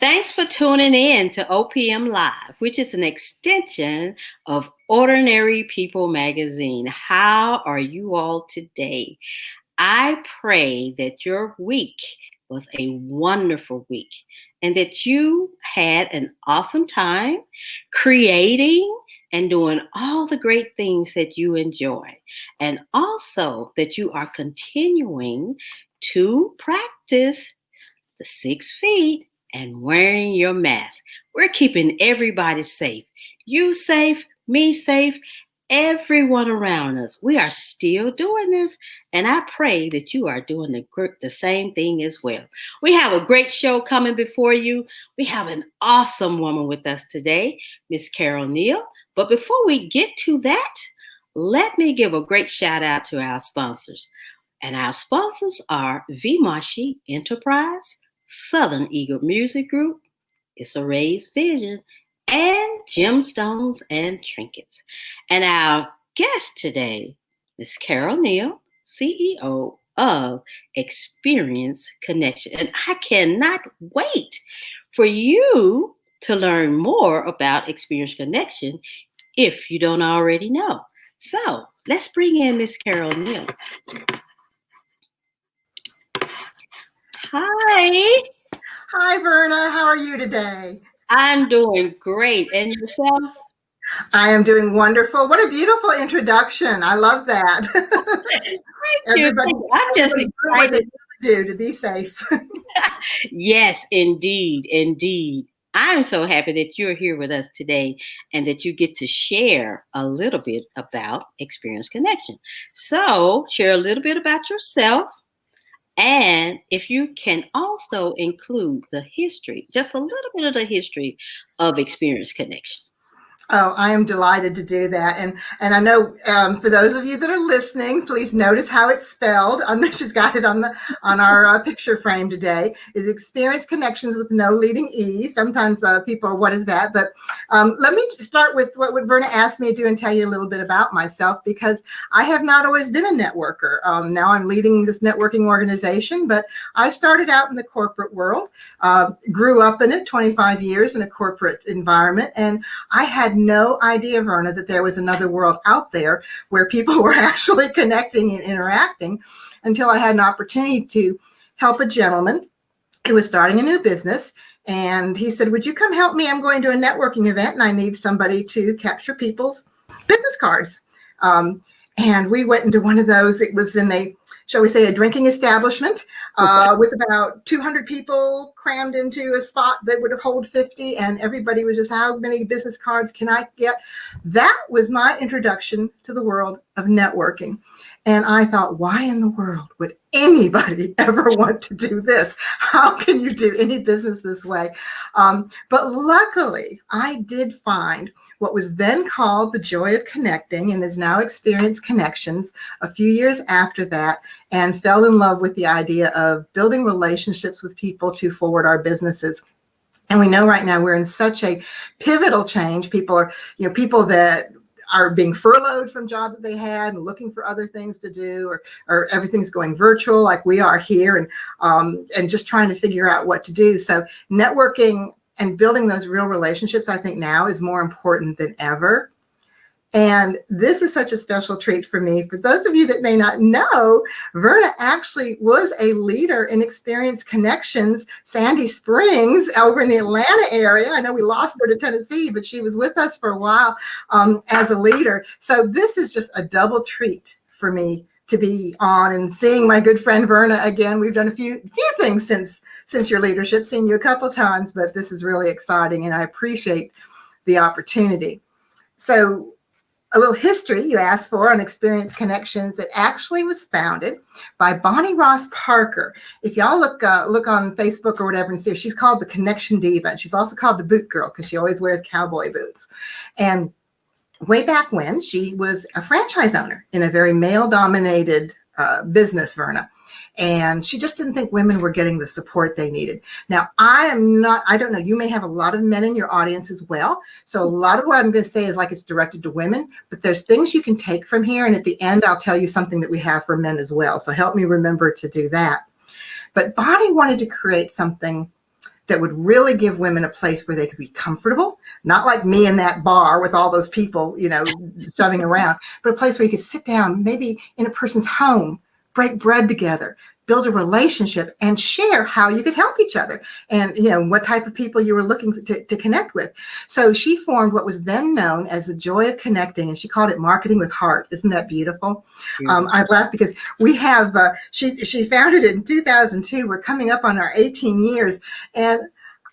Thanks for tuning in to OPM Live, which is an extension of Ordinary People magazine. How are you all today? I pray that your week was a wonderful week and that you had an awesome time creating and doing all the great things that you enjoy. And also that you are continuing to practice the 6 feet and wearing your mask. We're keeping everybody safe. You safe, me safe, everyone around us. We are still doing this, and I pray that you are doing the same thing as well. We have a great show coming before you. We have an awesome woman with us today, Miss Carol Neal. But before we get to that, let me give a great shout out to our sponsors. And our sponsors are Vimashi Enterprise, Southern Eagle Music Group, It's a Raised Vision, and Gemstones and Trinkets. And our guest today is Carol Neal, CEO of Xperience Connections. And I cannot wait for you to learn more about Xperience Connection if you don't already know. So let's bring in Miss Carol Neal. Hi. Hi, Verna. How are you today? I'm doing great. And yourself? I am doing wonderful. What a beautiful introduction. I love that. Thank you. I'm just excited to be safe. Yes, indeed. Indeed. I'm so happy that you're here with us today and that you get to share a little bit about Xperience Connection. So share a little bit about yourself. And if you can also include the history, just a little bit of the history of Xperience Connection. Oh, I am delighted to do that. And I know for those of you that are listening, please notice how it's spelled. She's got it on our picture frame today. It's Xperience Connections with no leading E. Sometimes people, what is that? But let me start with what Verna asked me to do and tell you a little bit about myself, because I have not always been a networker. Now I'm leading this networking organization, but I started out in the corporate world, grew up in it, 25 years in a corporate environment, and I had no idea, Verna, that there was another world out there where people were actually connecting and interacting until I had an opportunity to help a gentleman who was starting a new business. And he said, would you come help me? I'm going to a networking event and I need somebody to capture people's business cards. And we went into one of those. It was in a, shall we say, a drinking establishment with about 200 people crammed into a spot that would hold 50. And everybody was just, how many business cards can I get? That was my introduction to the world of networking. And I thought, why in the world would anybody ever want to do this? How can you do any business this way? But luckily, I did find what was then called the joy of connecting and is now Xperience Connections a few years after that, and fell in love with the idea of building relationships with people to forward our businesses. And we know right now we're in such a pivotal change. People are, people that are being furloughed from jobs that they had and looking for other things to do, or everything's going virtual like we are here, and just trying to figure out what to do. So networking and building those real relationships, I think now is more important than ever. And this is such a special treat for me. For those of you that may not know, Verna actually was a leader in Xperience Connections, Sandy Springs, over in the Atlanta area. I know we lost her to Tennessee, but she was with us for a while as a leader. So this is just a double treat for me to be on and seeing my good friend Verna again. We've done a few things since your leadership, seen you a couple of times, but this is really exciting and I appreciate the opportunity. So a little history you asked for on Xperience Connections. It actually was founded by Bonnie Ross Parker. If y'all look on Facebook or whatever and see her, she's called the Connection Diva. She's also called the Boot Girl because she always wears cowboy boots. And way back when, she was a franchise owner in a very male-dominated business, Verna. And she just didn't think women were getting the support they needed. Now, I don't know, you may have a lot of men in your audience as well. So a lot of what I'm going to say is like it's directed to women, but there's things you can take from here. And at the end, I'll tell you something that we have for men as well. So help me remember to do that. But Bonnie wanted to create something that would really give women a place where they could be comfortable, not like me in that bar with all those people, shoving around, but a place where you could sit down, maybe in a person's home, break bread together, build a relationship, and share how you could help each other and, what type of people you were looking to connect with. So she formed what was then known as the Joy of Connecting, and she called it Marketing with Heart. Isn't that beautiful? I laugh because we have, she founded it in 2002. We're coming up on our 18 years. And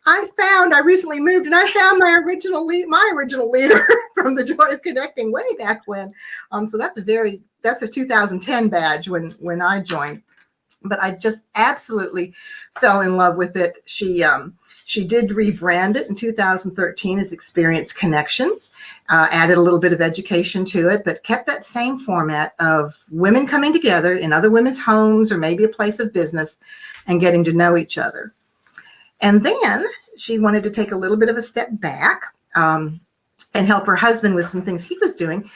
I recently moved and I found my original leader from the Joy of Connecting way back when. So that's a 2010 badge when I joined. But I just absolutely fell in love with it. She did rebrand it in 2013 as Xperience Connections, added a little bit of education to it, but kept that same format of women coming together in other women's homes or maybe a place of business and getting to know each other. And then she wanted to take a little bit of a step back and help her husband with some things he was doing.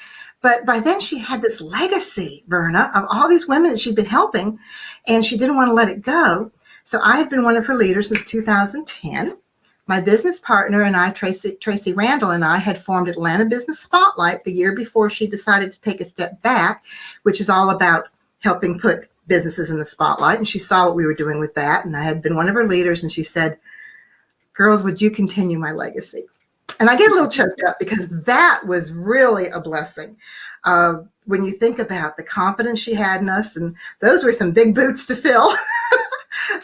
But by then she had this legacy, Verna, of all these women that she'd been helping, and she didn't want to let it go. So I had been one of her leaders since 2010. My business partner and I, Tracy Randall, and I had formed Atlanta Business Spotlight the year before she decided to take a step back, which is all about helping put businesses in the spotlight. And she saw what we were doing with that. And I had been one of her leaders. And she said, "Girls, would you continue my legacy?" And I get a little choked up because that was really a blessing. When you think about the confidence she had in us, and those were some big boots to fill,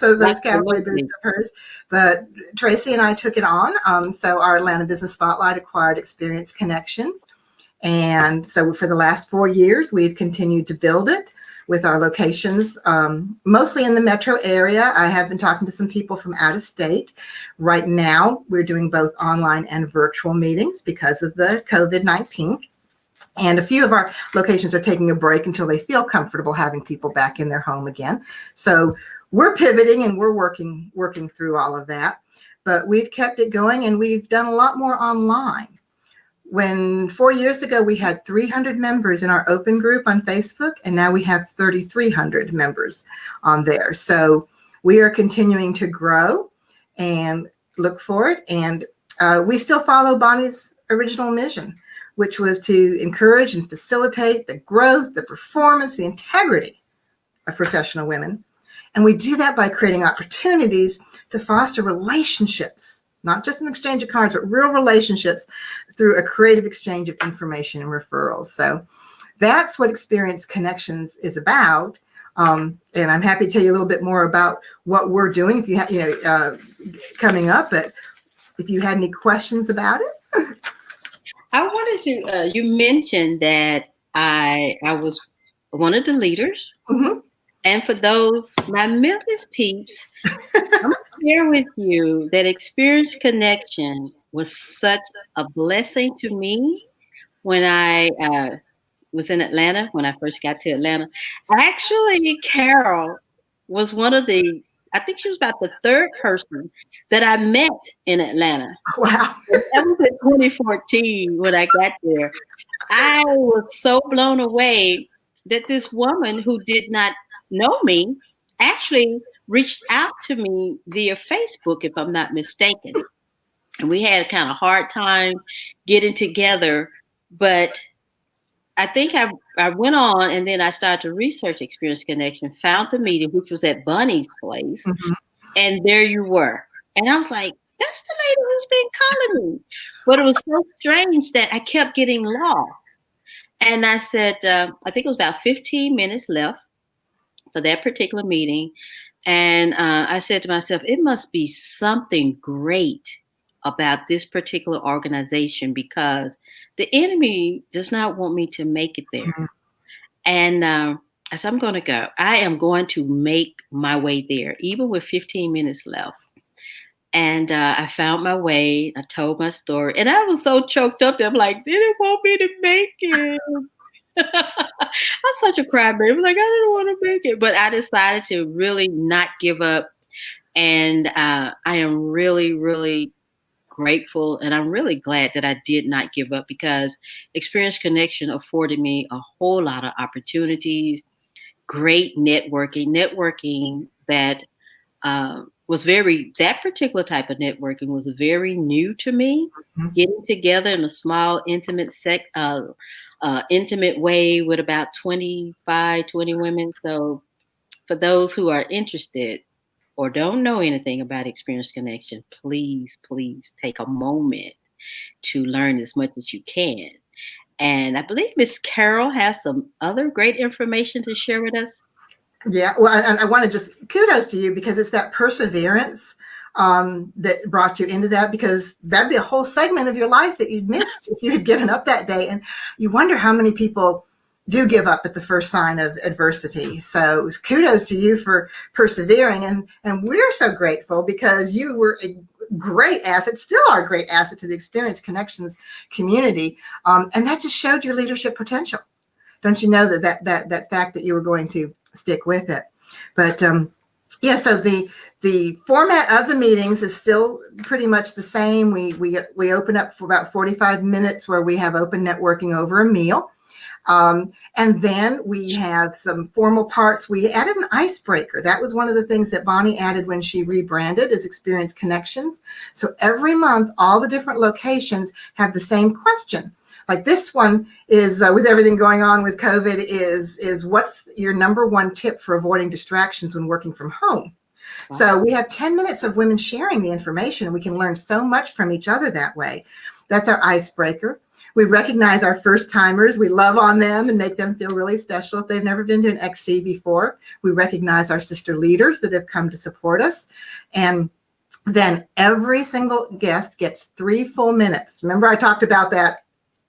those cowboy boots of hers. But Tracy and I took it on. So our Atlanta Business Spotlight acquired Xperience Connections. And so for the last 4 years, we've continued to build it with our locations, mostly in the metro area. I have been talking to some people from out of state. Right now, we're doing both online and virtual meetings because of the COVID-19. And a few of our locations are taking a break until they feel comfortable having people back in their home again. So we're pivoting and we're working through all of that. But we've kept it going and we've done a lot more online. When 4 years ago, we had 300 members in our open group on Facebook, and now we have 3,300 members on there. So we are continuing to grow and look for it. And we still follow Bonnie's original mission, which was to encourage and facilitate the growth, the performance, the integrity of professional women. And we do that by creating opportunities to foster relationships, not just an exchange of cards, but real relationships through a creative exchange of information and referrals. So that's what Xperience Connections is about. And I'm happy to tell you a little bit more about what we're doing if you have, coming up. But if you had any questions about it. I wanted to, you mentioned that I was one of the leaders. Mm-hmm. And for those, my Memphis peeps, I'm going to share with you that Xperience Connection was such a blessing to me when I was in Atlanta, when I first got to Atlanta. Actually, Carol was one of I think she was about the third person that I met in Atlanta. Wow. That was in 2014 when I got there. I was so blown away that this woman who did not know me actually reached out to me via Facebook, if I'm not mistaken. And we had a kind of hard time getting together, but I think I went on and then I started to research Xperience Connection, found the meeting, which was at Bunny's place, Mm-hmm. and there you were. And I was like, that's the lady who's been calling me. But it was so strange that I kept getting lost. And I said, I think it was about 15 minutes left for that particular meeting. And I said to myself, it must be something great about this particular organization because the enemy does not want me to make it there. Mm-hmm. And I said, I'm going to go. I am going to make my way there, even with 15 minutes left. And I found my way. I told my story. And I was so choked up that I'm like, they didn't want me to make it. I'm such a crybaby. I'm like, I didn't want to make it. But I decided to really not give up. And I am really, really grateful. And I'm really glad that I did not give up because Xperience Connection afforded me a whole lot of opportunities, great networking that was very that particular type of networking was very new to me. Mhm. Getting together in a small, intimate way with about 25, 20 women. So for those who are interested or don't know anything about Experience Connection, please, please take a moment to learn as much as you can. And I believe Miss Carol has some other great information to share with us. Yeah, well, and I want to just kudos to you because it's that perseverance that brought you into that, because that'd be a whole segment of your life that you'd missed if you had given up that day. And you wonder how many people do give up at the first sign of adversity. So kudos to you for persevering. And we're so grateful because you were a great asset, still are a great asset to the Experience Connections community. And that just showed your leadership potential. Don't you know that fact that you were going to stick with it? But yeah, so the format of the meetings is still pretty much the same. We open up for about 45 minutes where we have open networking over a meal. And then we have some formal parts. We added an icebreaker. That was one of the things that Bonnie added when she rebranded as Xperience Connections. So every month, all the different locations have the same question. Like this one is with everything going on with COVID is what's your number one tip for avoiding distractions when working from home? Wow. So we have 10 minutes of women sharing the information. We can learn so much from each other that way. That's our icebreaker. We recognize our first timers. We love on them and make them feel really special if they've never been to an XC before. We recognize our sister leaders that have come to support us. And then every single guest gets 3 full minutes. Remember I talked about that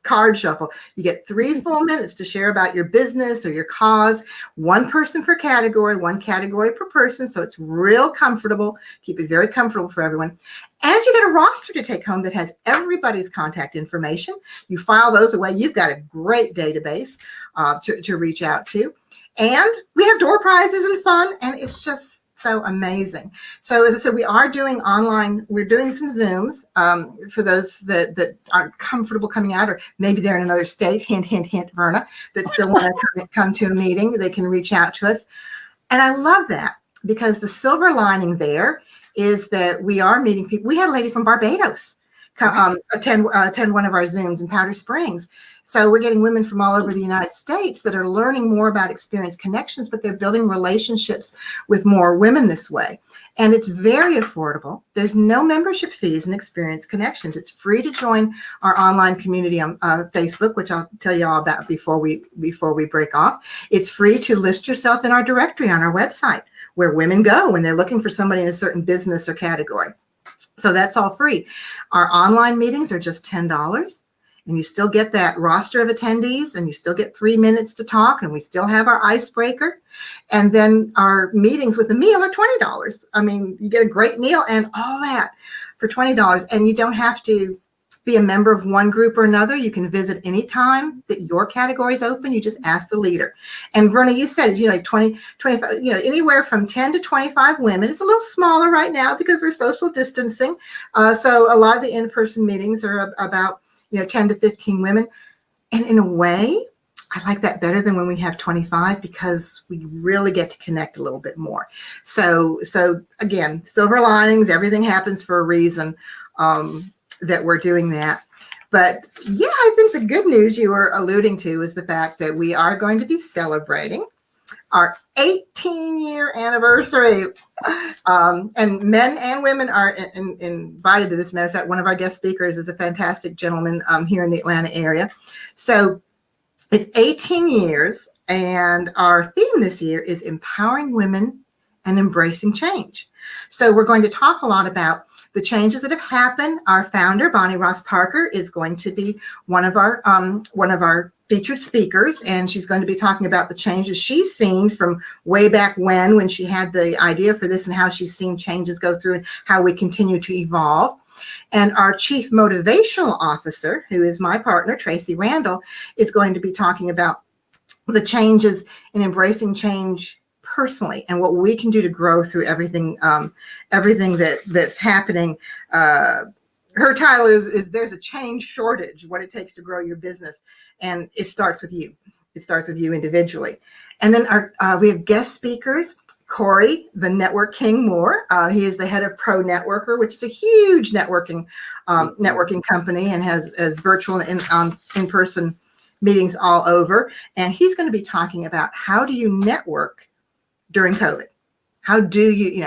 card shuffle. You get 3 full minutes to share about your business or your cause. 1 person per category, 1 category per person. So it's real comfortable. Keep it very comfortable for everyone. And you get a roster to take home that has everybody's contact information. You file those away. You've got a great database to reach out to. And we have door prizes and fun. And it's just so amazing. So as I said, we are doing online, we're doing some Zooms for those that aren't comfortable coming out, or maybe they're in another state, hint, hint, hint, Verna, that still want to come to a meeting, they can reach out to us. And I love that because the silver lining there is that we are meeting people. We had a lady from Barbados attend one of our Zooms in Powder Springs. So we're getting women from all over the United States that are learning more about Experience Connections, but they're building relationships with more women this way. And it's very affordable. There's no membership fees in Experience Connections. It's free to join our online community on Facebook, which I'll tell you all about before we break off. It's free to list yourself in our directory on our website, where women go when they're looking for somebody in a certain business or category. So that's all free. Our online meetings are just $10. And you still get that roster of attendees, and you still get 3 minutes to talk, and we still have our icebreaker. And then our meetings with the meal are $20. I mean, you get a great meal and all that for $20. And you don't have to be a member of one group or another. You can visit anytime that your category is open. You just ask the leader. And Verna, you said, like 20, 25, anywhere from 10 to 25 women. It's a little smaller right now because we're social distancing. So a lot of the in-person meetings are about 10 to 15 women. And in a way, I like that better than when we have 25 because we really get to connect a little bit more. So again, silver linings, everything happens for a reason that we're doing that. But yeah, I think the good news you were alluding to is the fact that we are going to be celebrating our 18-year anniversary. And men and women are invited to this. Matter of fact, one of our guest speakers is a fantastic gentleman here in the Atlanta area. So it's 18 years, and our theme this year is empowering women and embracing change. So we're going to talk a lot about the changes that have happened. Our founder, Bonnie Ross Parker, is going to be one of our featured speakers, and she's going to be talking about the changes she's seen from way back when she had the idea for this, and how she's seen changes go through and how we continue to evolve. And our chief motivational officer, who is my partner, Tracy Randall, is going to be talking about the changes in embracing change personally and what we can do to grow through everything that's happening. Her title is There's a Change Shortage, What It Takes to Grow Your Business. And it starts with you. It starts with you individually. And then we have guest speakers. Corey, the Network King Moore. He is the head of Pro Networker, which is a huge networking company and has virtual and in-person meetings all over. And he's going to be talking about how do you network during COVID? How do you,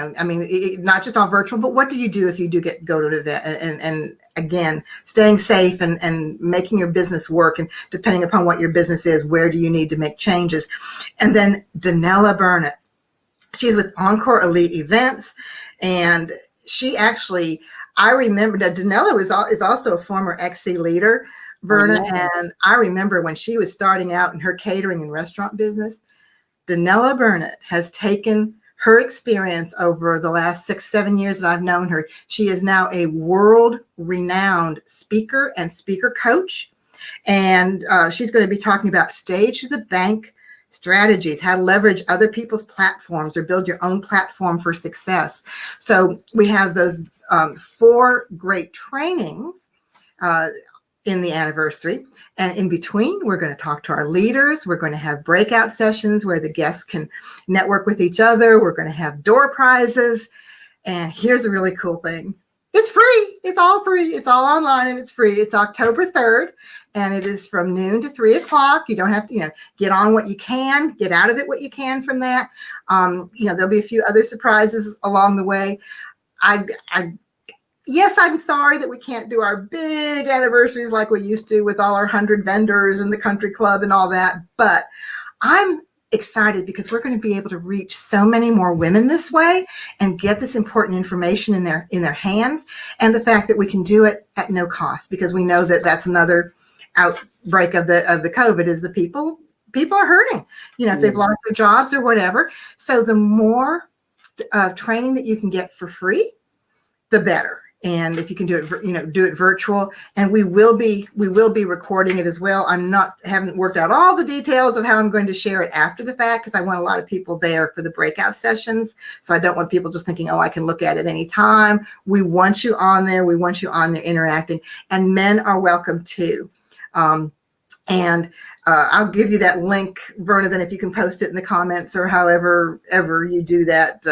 not just all virtual, but what do you do if you do go to an event? And again, staying safe and making your business work. And depending upon what your business is, where do you need to make changes? And then Danella Burnett. She's with Encore Elite Events. And she actually, I remember that Danella is also a former XC leader, Verna. Oh, yeah. And I remember when she was starting out in her catering and restaurant business, Danella Burnett has taken her experience over the last 6-7 years that I've known her. She is now a world-renowned speaker and speaker coach. And she's going to be talking about stage to the bank strategies, how to leverage other people's platforms or build your own platform for success. So we have those 4 great trainings in the anniversary. And in between, we're going to talk to our leaders. We're going to have breakout sessions where the guests can network with each other. We're going to have door prizes. And here's a really cool thing. It's free. It's all free. It's all online and it's free. It's October 3rd and it is from noon to 3 o'clock. You don't have to, get on what you can, get out of it what you can from that. There'll be a few other surprises along the way. Yes, I'm sorry that we can't do our big anniversaries like we used to with all our 100 vendors and the country club and all that. But I'm excited because we're going to be able to reach so many more women this way and get this important information in their hands. And the fact that we can do it at no cost, because we know that that's another outbreak of the COVID is the people are hurting, if they've lost their jobs or whatever. So the more training that you can get for free, the better. And if you can do it virtual, and we will be recording it as well. Haven't worked out all the details of how I'm going to share it after the fact, because I want a lot of people there for the breakout sessions. So I don't want people just thinking, oh, I can look at it anytime. We want you on there. We want you on there interacting, and men are welcome too. I'll give you that link, Verna, then if you can post it in the comments or however ever you do that.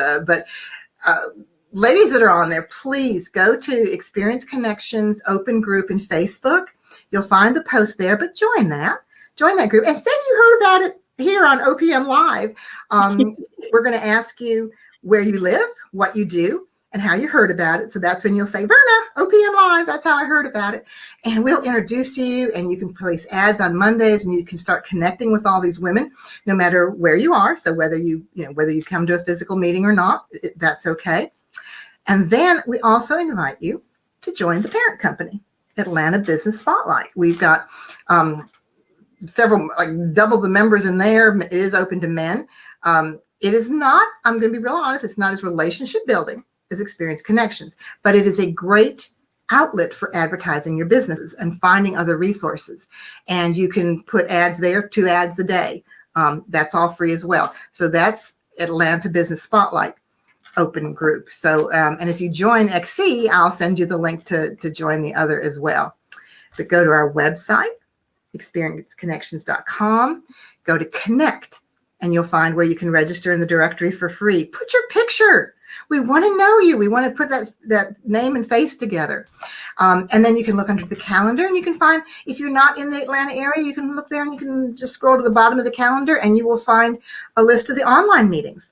Ladies that are on there, please go to Xperience Connections open group in Facebook. You'll find the post there, but join that group. And since you heard about it here on OPM Live, we're going to ask you where you live, what you do, and how you heard about it. So that's when you'll say, Verna, OPM Live, that's how I heard about it. And we'll introduce you, and you can place ads on Mondays, and you can start connecting with all these women, no matter where you are. So whether you come to a physical meeting or not, that's okay. And then we also invite you to join the parent company, Atlanta Business Spotlight. We've got several, double the members in there. It is open to men. It is not, I'm going to be real honest, it's not as relationship building as Xperience Connections, but it is a great outlet for advertising your businesses and finding other resources. And you can put ads there, 2 ads a day. That's all free as well. So that's Atlanta Business Spotlight open group. So, and if you join XC, I'll send you the link to join the other as well. But go to our website, xperienceconnections.com, go to connect, and you'll find where you can register in the directory for free. Put your picture. We want to know you. We want to put that name and face together. And then you can look under the calendar, and you can find, if you're not in the Atlanta area, you can look there and you can just scroll to the bottom of the calendar and you will find a list of the online meetings.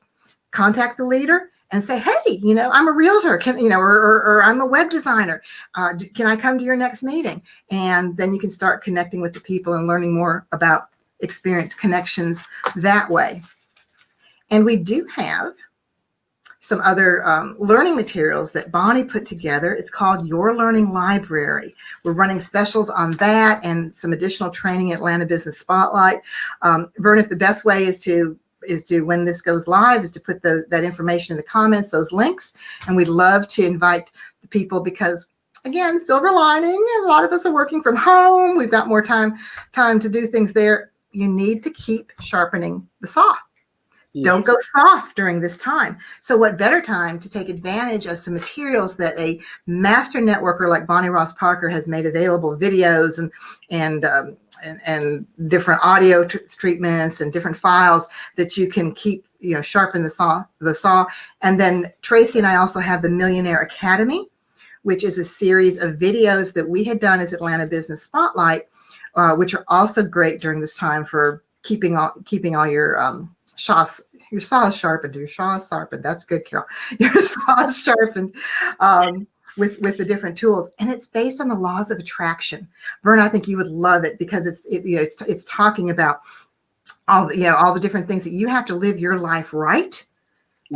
Contact the leader and say, hey, I'm a realtor, or I'm a web designer. Can I come to your next meeting? And then you can start connecting with the people and learning more about Xperience Connections that way. And we do have some other learning materials that Bonnie put together. It's called Your Learning Library. We're running specials on that and some additional training at Atlanta Business Spotlight. Vern, if the best way is to when this goes live is to put that information in the comments, those links. And we'd love to invite the people because, again, silver lining, a lot of us are working from home. We've got more time to do things there. You need to keep sharpening the saw. Don't go soft during this time. So what better time to take advantage of some materials that a master networker like Bonnie Ross Parker has made available, videos and different audio treatments and different files that you can keep sharpen the saw. And then Tracy and I also have the Millionaire Academy, which is a series of videos that we had done as Atlanta Business Spotlight, which are also great during this time for keeping all your saws sharpened. Your saws sharpened. That's good, Carol. Your saws sharpened. With the different tools, and it's based on the laws of attraction. Vern, I think you would love it because it's talking about all the different things that you have to live your life right,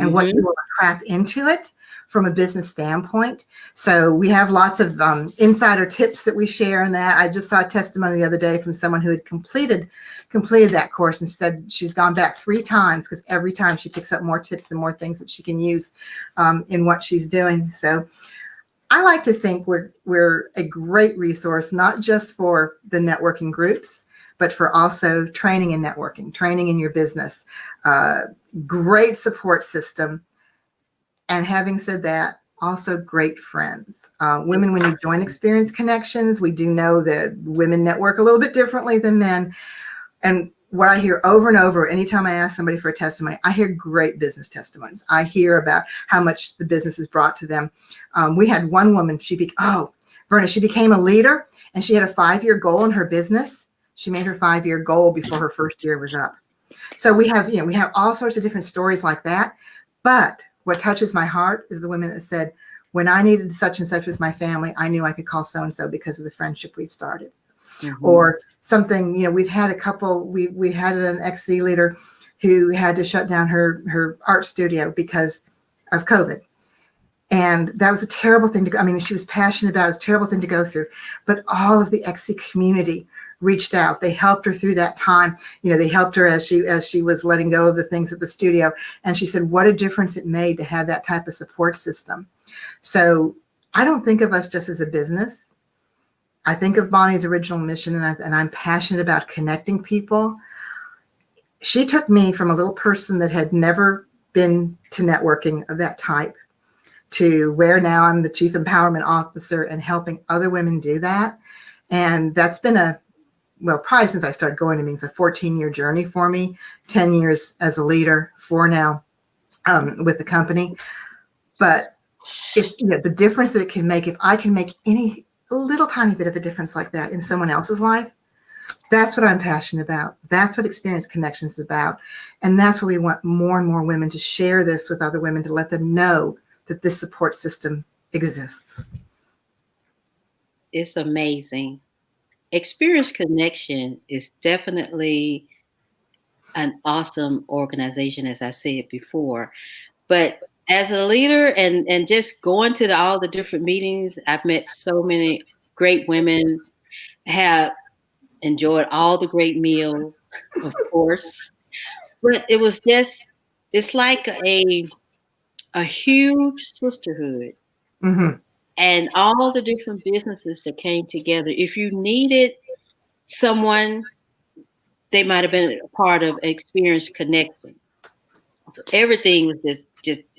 and what you will attract into it from a business standpoint. So we have lots of insider tips that we share in that. I just saw a testimony the other day from someone who had completed that course and said she's gone back 3 times because every time she picks up more tips and more things that she can use in what she's doing. So I like to think we're a great resource, not just for the networking groups, but for also training and networking, training in your business. Great support system. And having said that, also great friends. Women, when you join Xperience Connections, we do know that women network a little bit differently than men. And what I hear over and over, anytime I ask somebody for a testimony, I hear great business testimonies. I hear about how much the business has brought to them. We had one woman, Verna, she became a leader and she had a 5-year goal in her business. She made her 5-year goal before her first year was up. So we have all sorts of different stories like that. But what touches my heart is the women that said, when I needed such and such with my family, I knew I could call so-and-so because of the friendship we'd started. Or something, we've had a couple, we had an XC leader who had to shut down her art studio because of COVID. And that was a terrible thing she was passionate about it. It was a terrible thing to go through. But all of the XC community reached out. They helped her through that time. They helped her as she was letting go of the things at the studio. And she said, what a difference it made to have that type of support system. So I don't think of us just as a business. I think of Bonnie's original mission, and I'm passionate about connecting people. She took me from a little person that had never been to networking of that type to where now I'm the Chief Empowerment Officer and helping other women do that. And that's been probably since I started going to meetings, a 14-year journey for me, 10 years as a leader, 4 now with the company. But the difference that it can make, if I can make any little tiny bit of a difference like that in someone else's life, that's what I'm passionate about. That's what Xperience Connections is about. And that's where we want more and more women to share this with other women, to let them know that this support system exists. It's amazing. Xperience Connection is definitely an awesome organization, as I said before. But as a leader and just going to all the different meetings, I've met so many great women, have enjoyed all the great meals, of course. But it's like a huge sisterhood. And all the different businesses that came together. If you needed someone, they might have been a part of Xperience Connection. So everything was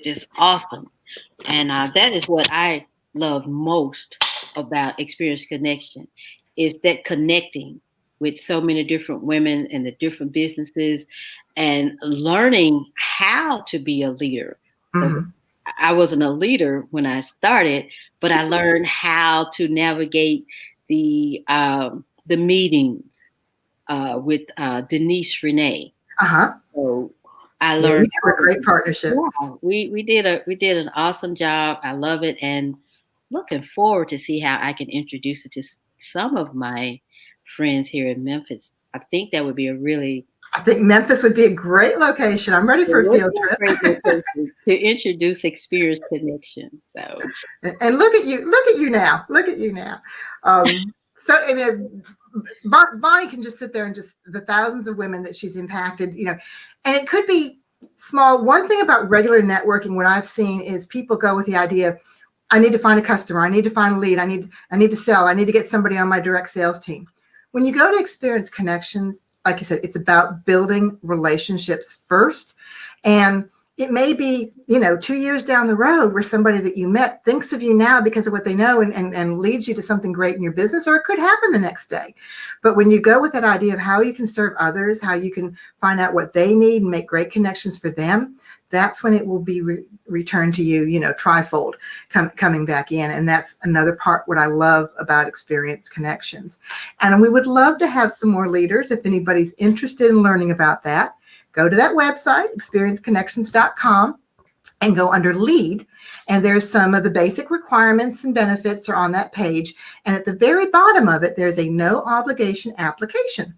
just awesome. And that is what I love most about Xperience Connection, is that connecting with so many different women and the different businesses and learning how to be a leader. I wasn't a leader when I started, but I learned how to navigate the meetings with Denise Renee. So I learned. We have a great partnership. Yeah, we did an awesome job. I love it, and looking forward to see how I can introduce it to some of my friends here in Memphis. I think that would be I think Memphis would be a great location. I'm ready for a field trip. To introduce Xperience Connections. So, and look at you now. So Bonnie can just sit there and just the thousands of women that she's impacted, and it could be small. One thing about regular networking, what I've seen is people go with the idea, I need to find a customer, I need to find a lead, I need to sell, I need to get somebody on my direct sales team. When you go to Xperience Connections, like I said, it's about building relationships first. And it may be, 2 years down the road where somebody that you met thinks of you now because of what they know and leads you to something great in your business, or it could happen the next day. But when you go with that idea of how you can serve others, how you can find out what they need and make great connections for them, that's when it will be returned to you, trifold coming back in. And that's another part what I love about Xperience Connections. And we would love to have some more leaders. If anybody's interested in learning about that, go to that website, xperienceconnections.com, and go under lead. And there's some of the basic requirements and benefits are on that page. And at the very bottom of it, there's a no obligation application.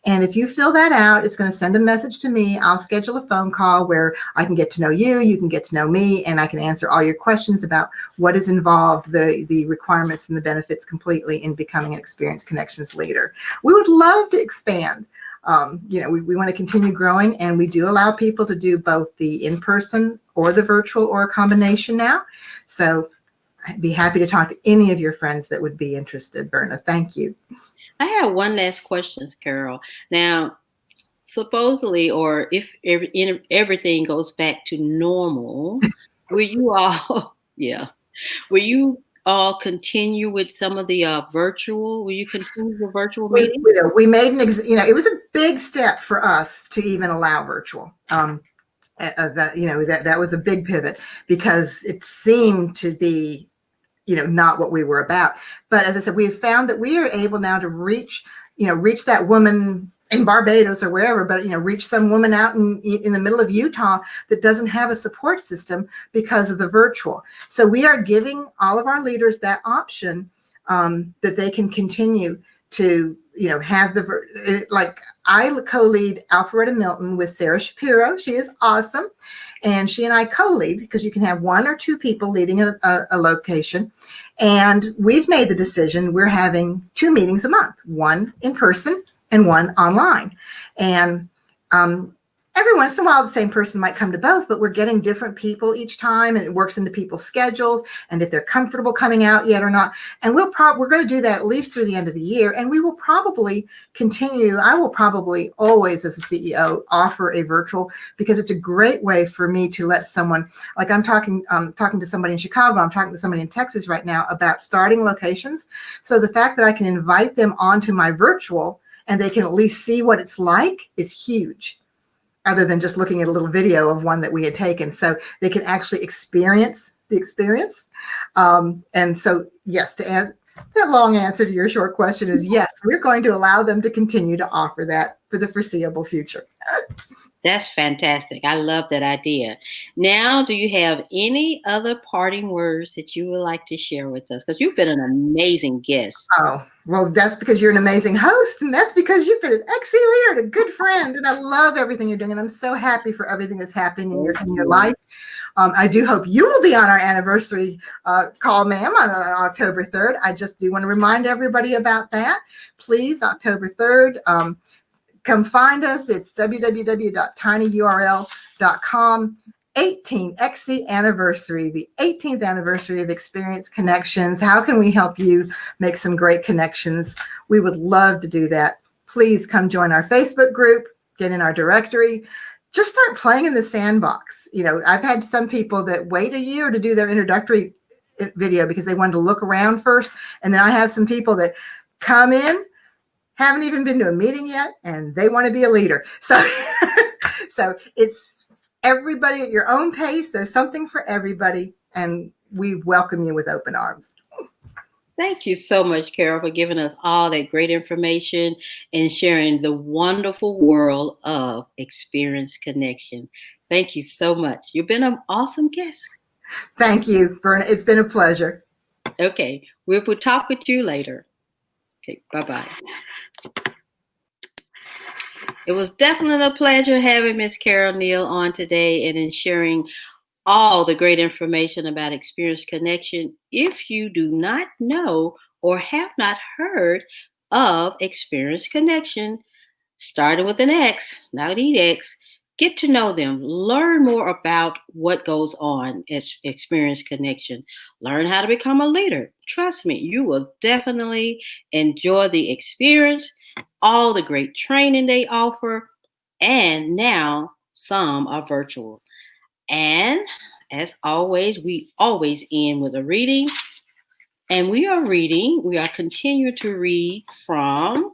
And if you fill that out, it's going to send a message to me. I'll schedule a phone call where I can get to know you, you can get to know me, and I can answer all your questions about what is involved, the requirements and the benefits completely in becoming an Xperience Connections leader. We would love to expand. We want to continue growing, and we do allow people to do both the in-person or the virtual or a combination now. So I'd be happy to talk to any of your friends that would be interested, Berna. Thank you. I have one last question, Carol. Now, supposedly, or if everything goes back to normal, will you all, yeah, will you all continue with some of the virtual? Will you continue the virtual meeting? We made it was a big step for us to even allow virtual. That was a big pivot because it seemed to be not what we were about. But as I said, we have found that we are able now to reach that woman in Barbados or wherever, but reach some woman out in the middle of Utah that doesn't have a support system because of the virtual. So we are giving all of our leaders that option, that they can continue to have like I co-lead Alpharetta Milton with Sarah Shapiro. She is awesome. And she and I co-lead because you can have one or two people leading a location. And we've made the decision we're having 2 meetings a month, one in person and one online. And every once in a while, the same person might come to both, but we're getting different people each time, and it works into people's schedules and if they're comfortable coming out yet or not. And we're going to do that at least through the end of the year. And we will probably continue. I will probably always, as a CEO, offer a virtual because it's a great way for me to let someone, like I'm talking to somebody in Chicago, I'm talking to somebody in Texas right now about starting locations. So the fact that I can invite them onto my virtual and they can at least see what it's like is huge, other than just looking at a little video of one that we had taken. So they can actually experience the experience. And so, yes, that long answer to your short question is yes, we're going to allow them to continue to offer that for the foreseeable future. That's fantastic. I love that idea. Now, do you have any other parting words that you would like to share with us? Because you've been an amazing guest. Oh, well, that's because you're an amazing host, and that's because you've been an excellent leader and a good friend, and I love everything you're doing, and I'm so happy for everything that's happening in your life. I do hope you will be on our anniversary call, ma'am, on October 3rd. I just do want to remind everybody about that. Please, October 3rd, come find us. It's www.tinyurl.com. 18XC anniversary, the 18th anniversary of Xperience Connections. How can we help you make some great connections? We would love to do that. Please come join our Facebook group, get in our directory, just start playing in the sandbox. I've had some people that wait a year to do their introductory video because they wanted to look around first. And then I have some people that come in, haven't even been to a meeting yet, and they want to be a leader. So it's everybody at your own pace. There's something for everybody, and we welcome you with open arms. Thank you so much, Carol, for giving us all that great information and sharing the wonderful world of Xperience Connection. Thank you so much. You've been an awesome guest. Thank you, Berna. It's been a pleasure. Okay, we'll talk with you later. Okay, bye-bye. It was definitely a pleasure having Miss Carol Neal on today and sharing all the great information about Xperience Connection. If you do not know or have not heard of Xperience Connection, starting with an X, not an X, get to know them. Learn more about what goes on at Xperience Connection. Learn how to become a leader. Trust me, you will definitely enjoy the experience, all the great training they offer, and now some are virtual. And as always, we always end with a reading. And we are continuing to read from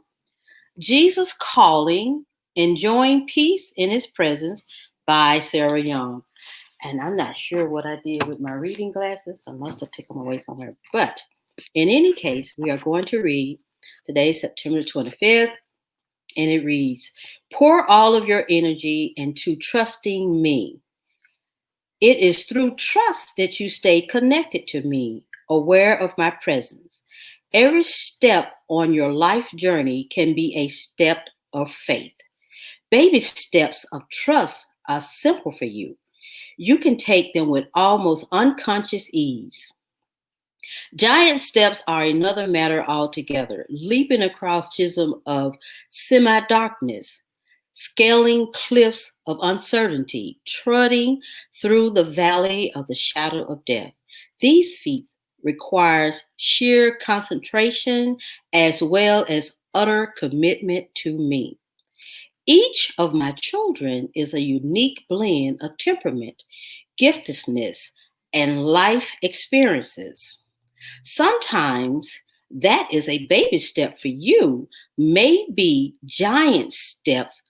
Jesus Calling, Enjoying Peace in His Presence by Sarah Young. And I'm not sure what I did with my reading glasses. I must have taken them away somewhere. But in any case, we are going to read today, September 25th, and it reads, Pour all of your energy into trusting me. It is through trust that you stay connected to me, aware of my presence. Every step on your life journey can be a step of faith. Baby steps of trust are simple for you. You can take them with almost unconscious ease. Giant steps are another matter altogether, leaping across chasms of semi-darkness, scaling cliffs of uncertainty, trudging through the valley of the shadow of death. These feats requires sheer concentration as well as utter commitment to me. Each of my children is a unique blend of temperament, giftedness, and life experiences. Sometimes that is a baby step for you, may be giant steps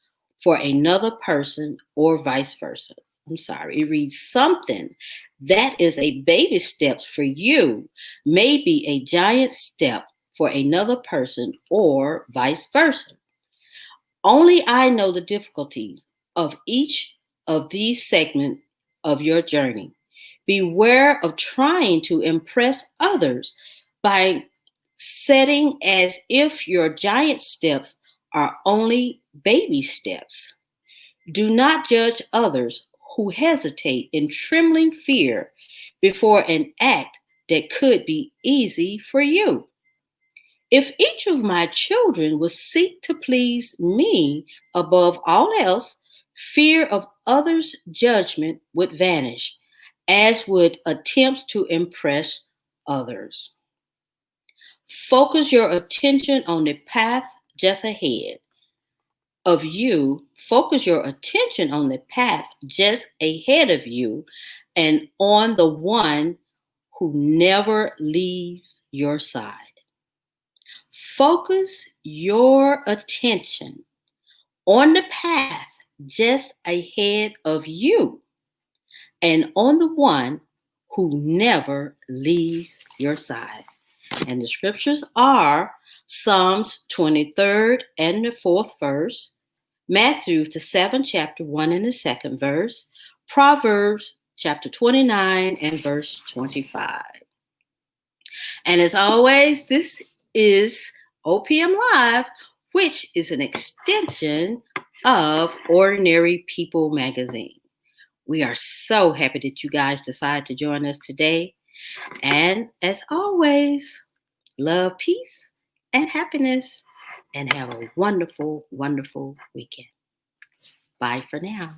for another person or vice versa. I'm sorry, it reads something that is a baby steps for you, may be a giant step for another person or vice versa. Only I know the difficulties of each of these segments of your journey. Beware of trying to impress others by setting as if your giant steps are only baby steps. Do not judge others who hesitate in trembling fear before an act that could be easy for you. If each of my children would seek to please me above all else, fear of others' judgment would vanish, as would attempts to impress others. Focus your attention on the path just ahead of you. Focus your attention on the path just ahead of you and on the one who never leaves your side. Focus your attention on the path just ahead of you and on the one who never leaves your side. And the scriptures are Psalms 23rd and the 4th verse, Matthew the 7th chapter 1 and the 2nd verse, Proverbs chapter 29 and verse 25. And as always, this is OPM Live, which is an extension of Ordinary People magazine. We are so happy that you guys decided to join us today. And as always, love, peace, and happiness. And have a wonderful, wonderful weekend. Bye for now.